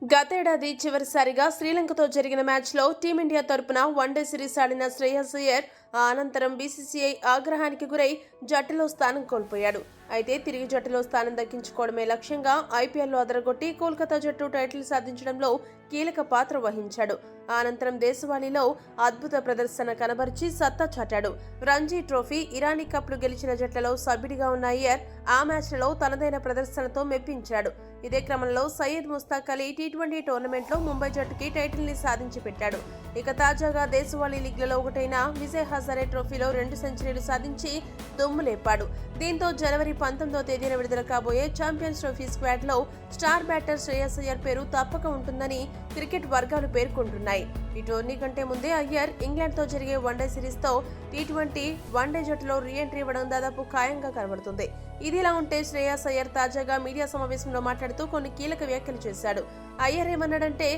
గతేడాది చివరిసారిగా శ్రీలంకతో జరిగిన మ్యాచ్లో టీమిండియా తరపున వన్డే సిరీస్ ఆడిన శ్రేయస్ అయ్యర్ ఆ అనంతరం బీసీసీఐ ఆగ్రహానికి గురై జట్టులో స్థానం కోల్పోయాడు. అయితే తిరిగి జట్టులో స్థానం దక్కించుకోవడమే లక్ష్యంగా ఐపీఎల్లో అదరగొట్టి కోల్కతా జట్టు టైటిల్ సాధించడంలో కీలక పాత్ర వహించాడు. అనంతరం దేశవాళీలో అద్భుత ప్రదర్శన కనబరిచి సత్తా చాటాడు. రంజీ ట్రోఫీ, ఇరానీ కప్లు గెలిచిన జట్లలో సభ్యుడిగా ఉన్న అయ్యర్ ఆ మ్యాచ్లలో తనదైన ప్రదర్శనతో మెప్పించాడు. ఇదే క్రమంలో సయ్యద్ ముస్తాక్ అలీ టీ20 టోర్నమెంట్లో ముంబై జట్టుకి టైటిల్ ని సాధించి పెట్టాడు. ఇక తాజాగా దేశవాళీ లీగ్లలో ఒకటైన విజయ్ హజారే ట్రోఫీలో 2 సెంచరీలు సాధించి దుమ్ము లేపాడు. దీంతో జనవరి 19వ తేదీన విడుదల కాబోయే ఛాంపియన్స్ ట్రోఫీ స్క్వాడ్ లో స్టార్ బ్యాటర్ శ్రేయస్ అయ్యర్ పేరు తప్పక ఉంటుందని క్రికెట్ వర్గాలు పేర్కొంటున్నాయి. ఈ టోర్నీ కంటే ముందే అయ్యర్ ఇంగ్లాండ్ తో జరిగే వన్డే సిరీస్ తో టీ20 వన్డే జట్టులో రీ ఎంట్రీ ఇవ్వడం దాదాపు ఖాయంగా కనబడుతుంది. ఇదిలా ఉంటే శ్రేయస్ అయ్యర్ తాజాగా మీడియా సమావేశంలో మాట్లాడుతూ కొన్ని కీలక వ్యాఖ్యలు చేశాడు. అయ్యర్ ఏమన్నాడంటే,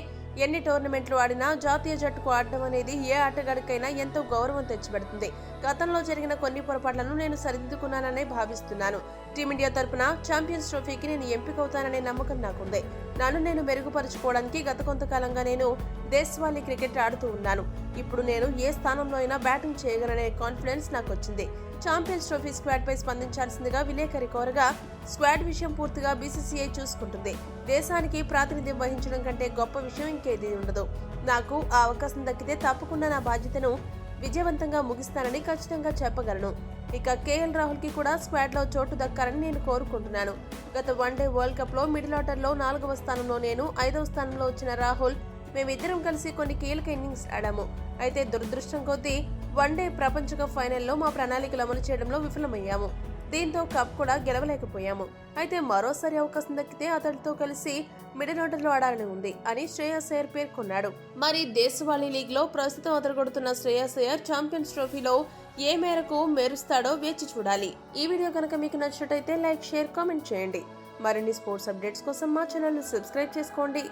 ఎన్ని టోర్నమెంట్లు ఆడినా జాతీయ జట్టుకు ఆడడం అనేది ఏ ఆటగాడికైనా ఎంతో గౌరవం తెచ్చిపెడుతుంది. గతంలో జరిగిన కొన్ని పొరపాట్లను నేను సరిదిద్దుకున్నాననే భావిస్తున్నాను. టీమిండియా తరపున ఛాంపియన్స్ ట్రోఫీకి నేను ఎంపికవుతాననే నమ్మకం నాకుంది. నన్ను నేను మెరుగుపరుచుకోవడానికి గత కొంతకాలంగా నేను దేశవాళీ క్రికెట్ ఆడుతూ ఉన్నాను. ఇప్పుడు నేను ఏ స్థానంలో అయినా బ్యాటింగ్ చేయగలనే కాన్ఫిడెన్స్ నాకు వచ్చింది. ఛాంపియన్స్ ట్రోఫీ స్క్వాడ్ పై స్పందించాల్సిందిగా విలేకరి కోరగా, స్క్వాడ్ విషయం పూర్తిగా బీసీసీఐ చూసుకుంటుంది. దేశానికి ప్రాతినిధ్యం వహించడం కంటే గొప్ప విషయం ఇంకేదీ ఉండదు. నాకు ఆ అవకాశం దక్కితే తప్పకుండా నా బాధ్యతను విజయవంతంగా ముగిస్తానని ఖచ్చితంగా చెప్పగలను. ఇక కేఎల్ రాహుల్ కి కూడా స్క్వాడ్ లో చోటు దక్కాలని నేను కోరుకుంటున్నాను. గత వన్డే వరల్డ్ కప్ లో మిడిల్ ఆర్డర్ లో 4వ స్థానంలో నేను, 5వ స్థానంలో వచ్చిన రాహుల్, మేమిద్దరం కలిసి కొన్ని కీలక ఇన్నింగ్స్ ఆడాము. అయితే దురదృష్టం కొద్దీ వన్డే ప్రపంచ కప్ ఫైనల్లో మా ప్రణాళికలు అమలు చేయడంలో విఫలమయ్యాము. దీంతో కప్ కూడా గెలవలేకపోయాము. అయితే మరోసారి అవకాశం దక్కితే అతడితో కలిసి మిడిల్ ఆర్డర్ లో ఆడాలని ఉంది అని శ్రేయస్ అయ్యర్ పేర్కొన్నాడు. మరి దేశవాళీ లీగ్ లో ప్రస్తుతం అదరగొడుతున్న శ్రేయస్ అయ్యర్ ఛాంపియన్స్ ట్రోఫీలో ఏ మేరకు మెరుస్తాడో వేచి చూడాలి. ఈ వీడియో కనుక మీకు నచ్చినట్టయితే లైక్, షేర్, కామెంట్ చేయండి. మరిన్ని స్పోర్ట్స్ అప్డేట్స్ కోసం మా ఛానల్ ని సబ్స్క్రైబ్ చేసుకోండి.